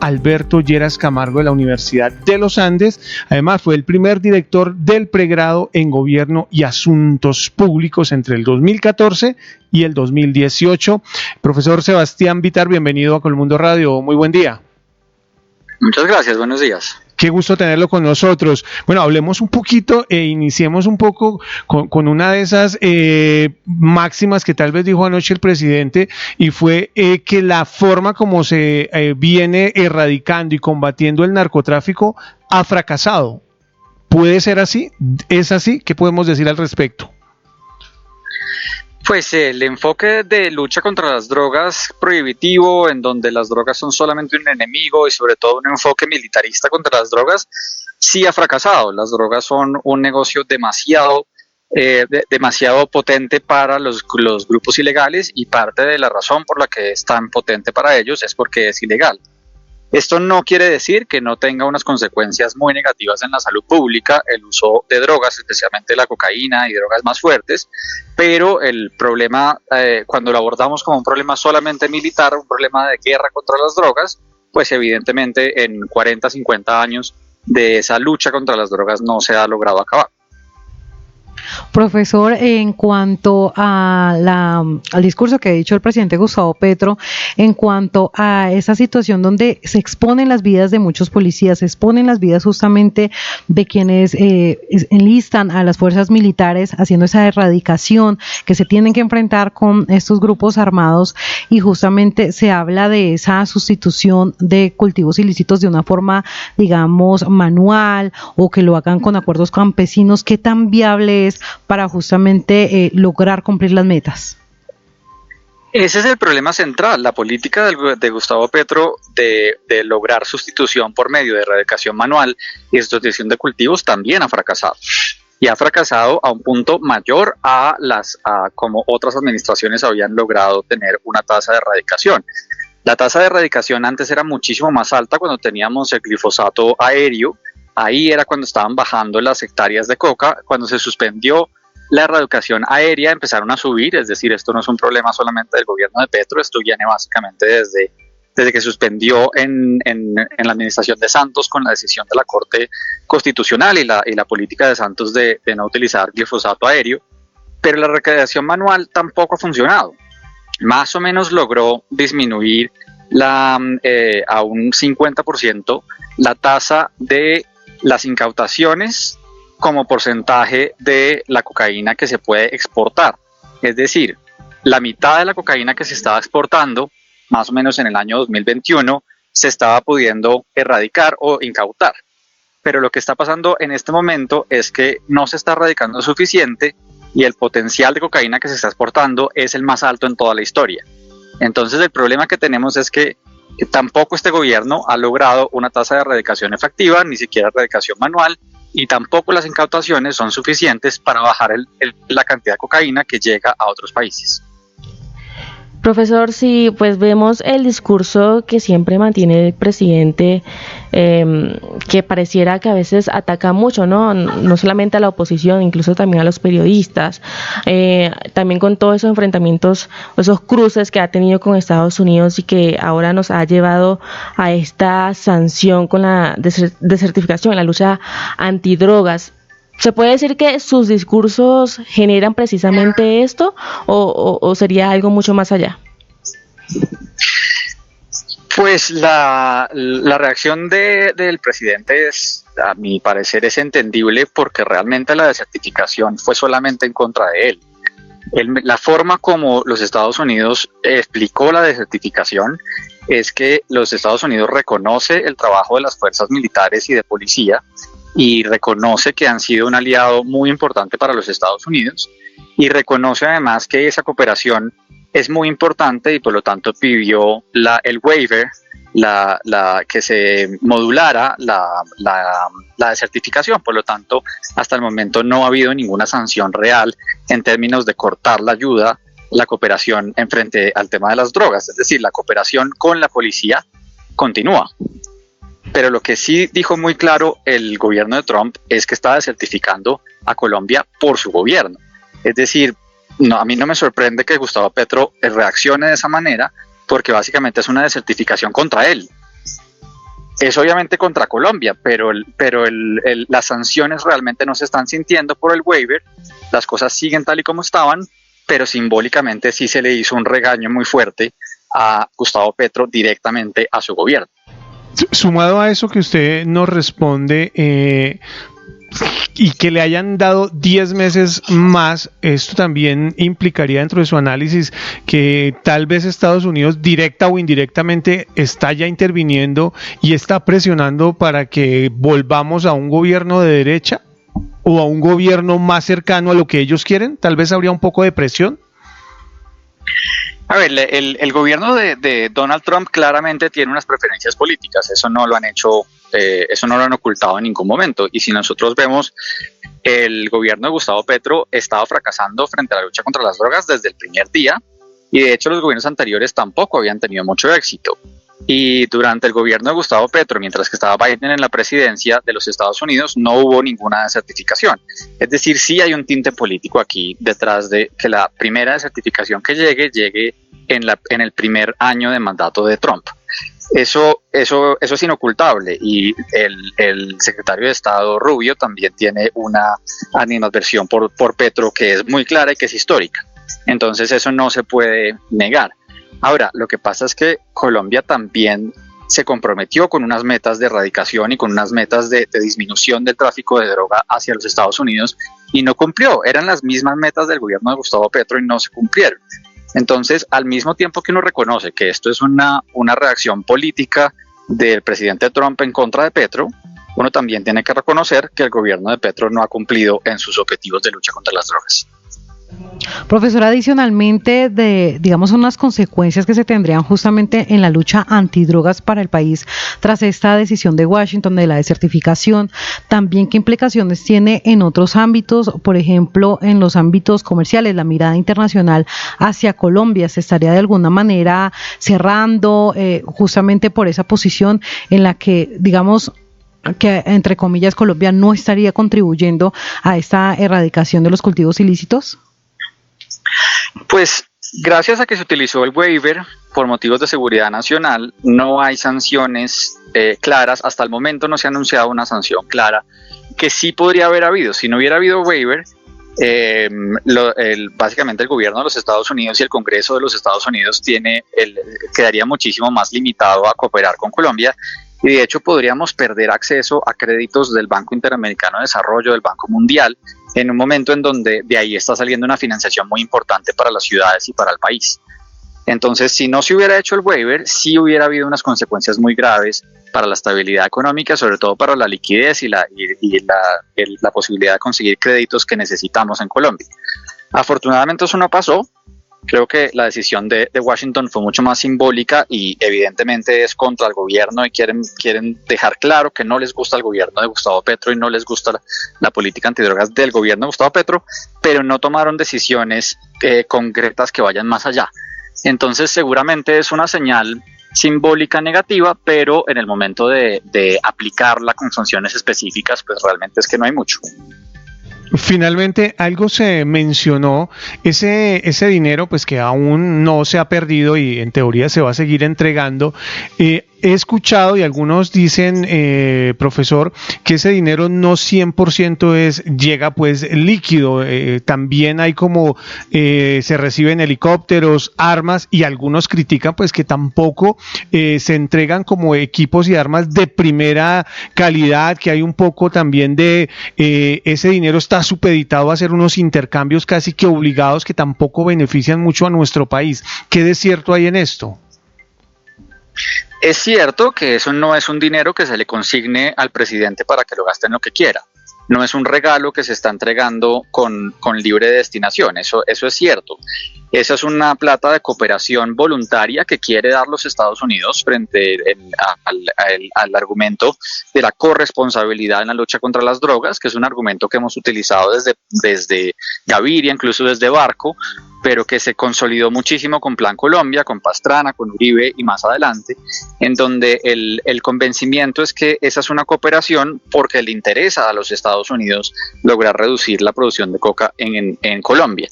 Alberto Lleras Camargo de la Universidad de los Andes. Además, fue el primer director del pregrado en Gobierno y Asuntos Públicos entre el 2014 y el 2018. Profesor Sebastián Vittar, bienvenido a Colmundo Radio. Muy buen día. Muchas gracias, buenos días. Qué gusto tenerlo con nosotros. Bueno, hablemos un poquito e iniciemos un poco con una de esas máximas que tal vez dijo anoche el presidente, y fue que la forma como se viene erradicando y combatiendo el narcotráfico ha fracasado. ¿Puede ser así? ¿Es así? ¿Qué podemos decir al respecto? Pues el enfoque de lucha contra las drogas prohibitivo, en donde las drogas son solamente un enemigo y sobre todo un enfoque militarista contra las drogas, sí ha fracasado. Las drogas son un negocio demasiado potente para los grupos ilegales, y parte de la razón por la que es tan potente para ellos es porque es ilegal. Esto no quiere decir que no tenga unas consecuencias muy negativas en la salud pública, el uso de drogas, especialmente la cocaína y drogas más fuertes, pero el problema, cuando lo abordamos como un problema solamente militar, un problema de guerra contra las drogas, pues evidentemente en 40, 50 años de esa lucha contra las drogas no se ha logrado acabar. Profesor, en cuanto al discurso que ha dicho el presidente Gustavo Petro, en cuanto a esa situación donde se exponen las vidas de muchos policías, se exponen las vidas justamente de quienes enlistan a las fuerzas militares, haciendo esa erradicación que se tienen que enfrentar con estos grupos armados, y justamente se habla de esa sustitución de cultivos ilícitos de una forma, digamos, manual, o que lo hagan con acuerdos campesinos. ¿Qué tan viable es para justamente lograr cumplir las metas? Ese es el problema central. La política de Gustavo Petro de lograr sustitución por medio de erradicación manual y sustitución de cultivos también ha fracasado. Y ha fracasado a un punto mayor a como otras administraciones habían logrado tener una tasa de erradicación. La tasa de erradicación antes era muchísimo más alta cuando teníamos el glifosato aéreo. Ahí era cuando estaban bajando las hectáreas de coca. Cuando se suspendió la erradicación aérea, empezaron a subir. Es decir, esto no es un problema solamente del gobierno de Petro, esto viene básicamente desde que suspendió en la administración de Santos, con la decisión de la Corte Constitucional y la política de Santos de no utilizar glifosato aéreo. Pero la erradicación manual tampoco ha funcionado. Más o menos logró disminuir a un 50% la tasa de las incautaciones como porcentaje de la cocaína que se puede exportar. Es decir, la mitad de la cocaína que se estaba exportando, más o menos en el año 2021, se estaba pudiendo erradicar o incautar. Pero lo que está pasando en este momento es que no se está erradicando suficiente, y el potencial de cocaína que se está exportando es el más alto en toda la historia. Entonces el problema que tenemos es que tampoco este gobierno ha logrado una tasa de erradicación efectiva, ni siquiera erradicación manual, y tampoco las incautaciones son suficientes para bajar la cantidad de cocaína que llega a otros países. Profesor, si pues vemos el discurso que siempre mantiene el presidente, que pareciera que a veces ataca mucho, no solamente a la oposición, incluso también a los periodistas, también con todos esos enfrentamientos, esos cruces que ha tenido con Estados Unidos, y que ahora nos ha llevado a esta sanción con la desertificación, la lucha antidrogas. ¿Se puede decir que sus discursos generan precisamente esto, o sería algo mucho más allá? Pues la reacción del presidente a mi parecer es entendible, porque realmente la desertificación fue solamente en contra de él. La forma como los Estados Unidos explicó la desertificación es que los Estados Unidos reconoce el trabajo de las fuerzas militares y de policía, y reconoce que han sido un aliado muy importante para los Estados Unidos, y reconoce además que esa cooperación es muy importante, y por lo tanto pidió el waiver, que se modulara la desertificación. Por lo tanto, hasta el momento no ha habido ninguna sanción real en términos de cortar la ayuda, la cooperación en frente al tema de las drogas. Es decir, la cooperación con la policía continúa. Pero lo que sí dijo muy claro el gobierno de Trump es que está desertificando a Colombia por su gobierno. Es decir, a mí no me sorprende que Gustavo Petro reaccione de esa manera, porque básicamente es una desertificación contra él. es obviamente contra Colombia, pero las sanciones realmente no se están sintiendo por el waiver, las cosas siguen tal y como estaban, pero simbólicamente sí se le hizo un regaño muy fuerte a Gustavo Petro directamente a su gobierno. Sumado a eso que usted nos responde, y que le hayan dado 10 meses más, esto también implicaría dentro de su análisis que tal vez Estados Unidos directa o indirectamente está ya interviniendo y está presionando para que volvamos a un gobierno de derecha o a un gobierno más cercano a lo que ellos quieren. Tal vez habría un poco de presión. A ver, el gobierno de Donald Trump claramente tiene unas preferencias políticas, eso no lo han ocultado en ningún momento, y si nosotros vemos, el gobierno de Gustavo Petro estaba fracasando frente a la lucha contra las drogas desde el primer día, y de hecho los gobiernos anteriores tampoco habían tenido mucho éxito. Y durante el gobierno de Gustavo Petro, mientras que estaba Biden en la presidencia de los Estados Unidos, no hubo ninguna desertificación. Es decir, sí hay un tinte político aquí detrás de que la primera desertificación que llegue en el primer año de mandato de Trump. Eso es inocultable, y el secretario de Estado Rubio también tiene una animadversión por Petro que es muy clara y que es histórica. Entonces eso no se puede negar. Ahora, lo que pasa es que Colombia también se comprometió con unas metas de erradicación y con unas metas de disminución del tráfico de droga hacia los Estados Unidos y no cumplió. Eran las mismas metas del gobierno de Gustavo Petro y no se cumplieron. Entonces, al mismo tiempo que uno reconoce que esto es una reacción política del presidente Trump en contra de Petro, uno también tiene que reconocer que el gobierno de Petro no ha cumplido en sus objetivos de lucha contra las drogas. Profesor, adicionalmente digamos, unas consecuencias que se tendrían justamente en la lucha antidrogas para el país tras esta decisión de Washington de la desertificación, también qué implicaciones tiene en otros ámbitos, por ejemplo, en los ámbitos comerciales, la mirada internacional hacia Colombia, ¿se estaría de alguna manera cerrando justamente por esa posición en la que, digamos, que entre comillas Colombia no estaría contribuyendo a esta erradicación de los cultivos ilícitos? Pues gracias a que se utilizó el waiver por motivos de seguridad nacional, no hay sanciones claras. Hasta el momento no se ha anunciado una sanción clara, que sí podría haber habido. Si no hubiera habido waiver, básicamente el gobierno de los Estados Unidos y el Congreso de los Estados Unidos quedaría muchísimo más limitado a cooperar con Colombia, y de hecho podríamos perder acceso a créditos del Banco Interamericano de Desarrollo, del Banco Mundial, en un momento en donde de ahí está saliendo una financiación muy importante para las ciudades y para el país. Entonces, si no se hubiera hecho el waiver, sí hubiera habido unas consecuencias muy graves para la estabilidad económica, sobre todo para la liquidez y la posibilidad de conseguir créditos que necesitamos en Colombia. Afortunadamente eso no pasó. Creo que la decisión de Washington fue mucho más simbólica y evidentemente es contra el gobierno, y quieren dejar claro que no les gusta el gobierno de Gustavo Petro y no les gusta la política antidrogas del gobierno de Gustavo Petro, pero no tomaron decisiones concretas que vayan más allá. Entonces seguramente es una señal simbólica negativa, pero en el momento de aplicarla con sanciones específicas, pues realmente es que no hay mucho. Finalmente, algo se mencionó, ese dinero pues que aún no se ha perdido y en teoría se va a seguir entregando. He escuchado y algunos dicen, profesor, que ese dinero no 100% llega pues líquido, también hay como se reciben helicópteros, armas, y algunos critican pues que tampoco se entregan como equipos y armas de primera calidad, que hay un poco también de ese dinero está supeditado a hacer unos intercambios casi que obligados que tampoco benefician mucho a nuestro país. ¿Qué de cierto hay en esto? Es cierto que eso no es un dinero que se le consigne al presidente para que lo gaste en lo que quiera. No es un regalo que se está entregando con libre destinación, eso es cierto. Esa es una plata de cooperación voluntaria que quiere dar los Estados Unidos frente al argumento de la corresponsabilidad en la lucha contra las drogas, que es un argumento que hemos utilizado desde Gaviria, incluso desde Barco, pero que se consolidó muchísimo con Plan Colombia, con Pastrana, con Uribe y más adelante, en donde el convencimiento es que esa es una cooperación porque le interesa a los Estados Unidos lograr reducir la producción de coca en Colombia.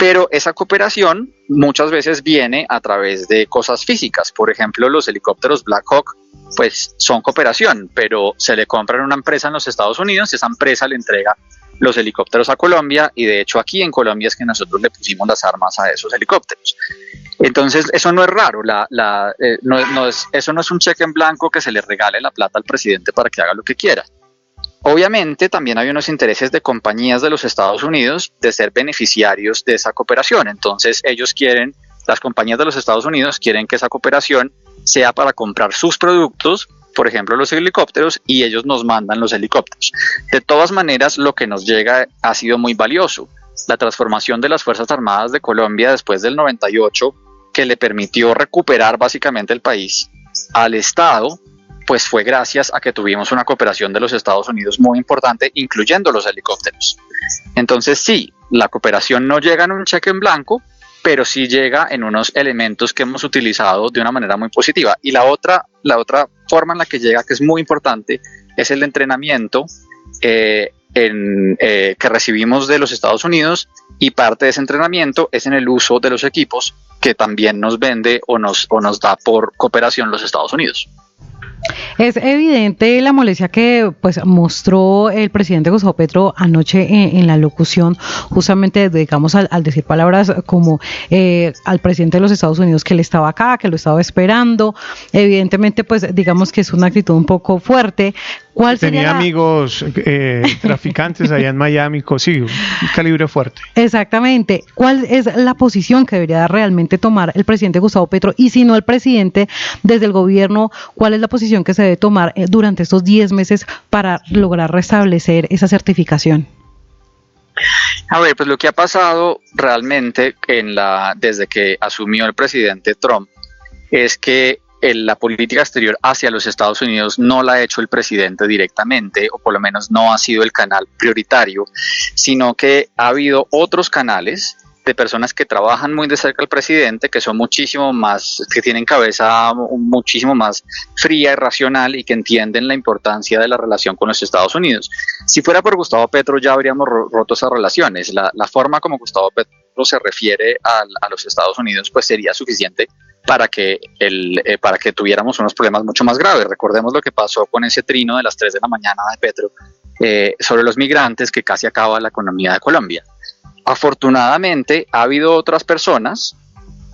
pero esa cooperación muchas veces viene a través de cosas físicas. Por ejemplo, los helicópteros Black Hawk pues son cooperación, pero se le compran a una empresa en los Estados Unidos, esa empresa le entrega los helicópteros a Colombia, y de hecho aquí en Colombia es que nosotros le pusimos las armas a esos helicópteros. Entonces eso no es raro, eso no es un cheque en blanco que se le regale la plata al presidente para que haga lo que quiera. Obviamente también hay unos intereses de compañías de los Estados Unidos de ser beneficiarios de esa cooperación. Entonces las compañías de los Estados Unidos quieren que esa cooperación sea para comprar sus productos, por ejemplo los helicópteros, y ellos nos mandan los helicópteros. De todas maneras, lo que nos llega ha sido muy valioso. La transformación de las Fuerzas Armadas de Colombia después del 98, que le permitió recuperar básicamente el país al Estado, pues fue gracias a que tuvimos una cooperación de los Estados Unidos muy importante, incluyendo los helicópteros. Entonces sí, la cooperación no llega en un cheque en blanco, pero sí llega en unos elementos que hemos utilizado de una manera muy positiva. Y la otra forma en la que llega, que es muy importante, es el entrenamiento que recibimos de los Estados Unidos, y parte de ese entrenamiento es en el uso de los equipos que también nos vende o nos da por cooperación los Estados Unidos. Es evidente la molestia que pues mostró el presidente Gustavo Petro anoche en la locución, justamente digamos al decir palabras como al presidente de los Estados Unidos que él estaba acá, que lo estaba esperando. Evidentemente pues digamos que es una actitud un poco fuerte. ¿Cuál tenía amigos traficantes allá en Miami? Sí, un calibre fuerte. Exactamente. ¿Cuál es la posición que debería realmente tomar el presidente Gustavo Petro? Y si no el presidente, desde el gobierno, ¿cuál es la posición que se debe tomar durante estos 10 meses para lograr restablecer esa certificación? A ver, pues lo que ha pasado realmente desde que asumió el presidente Trump es que la política exterior hacia los Estados Unidos no la ha hecho el presidente directamente, o por lo menos no ha sido el canal prioritario, sino que ha habido otros canales de personas que trabajan muy de cerca al presidente, que son muchísimo más, que tienen cabeza muchísimo más fría y racional, y que entienden la importancia de la relación con los Estados Unidos. Si fuera por Gustavo Petro ya habríamos roto esas relaciones. La forma como Gustavo Petro se refiere a los Estados Unidos pues sería suficiente para que tuviéramos unos problemas mucho más graves. Recordemos lo que pasó con ese trino de las 3 de la mañana de Petro sobre los migrantes, que casi acaba la economía de Colombia. Afortunadamente ha habido otras personas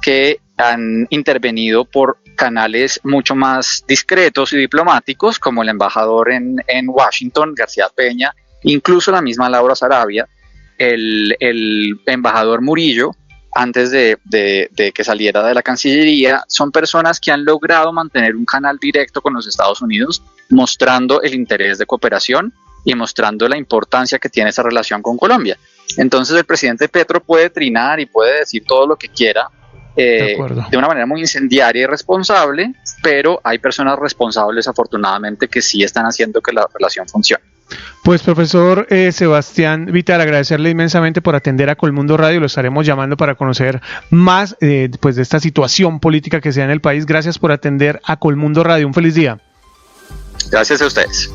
que han intervenido por canales mucho más discretos y diplomáticos, como el embajador en Washington, García Peña, incluso la misma Laura Sarabia, el embajador Murillo, antes de que saliera de la Cancillería. Son personas que han logrado mantener un canal directo con los Estados Unidos, mostrando el interés de cooperación y mostrando la importancia que tiene esa relación con Colombia. Entonces el presidente Petro puede trinar y puede decir todo lo que quiera de una manera muy incendiaria y irresponsable, pero hay personas responsables afortunadamente que sí están haciendo que la relación funcione. Pues profesor Sebastián Vitar, agradecerle inmensamente por atender a Colmundo Radio. Lo estaremos llamando para conocer más pues de esta situación política que se da en el país. Gracias por atender a Colmundo Radio. Un feliz día. Gracias a ustedes.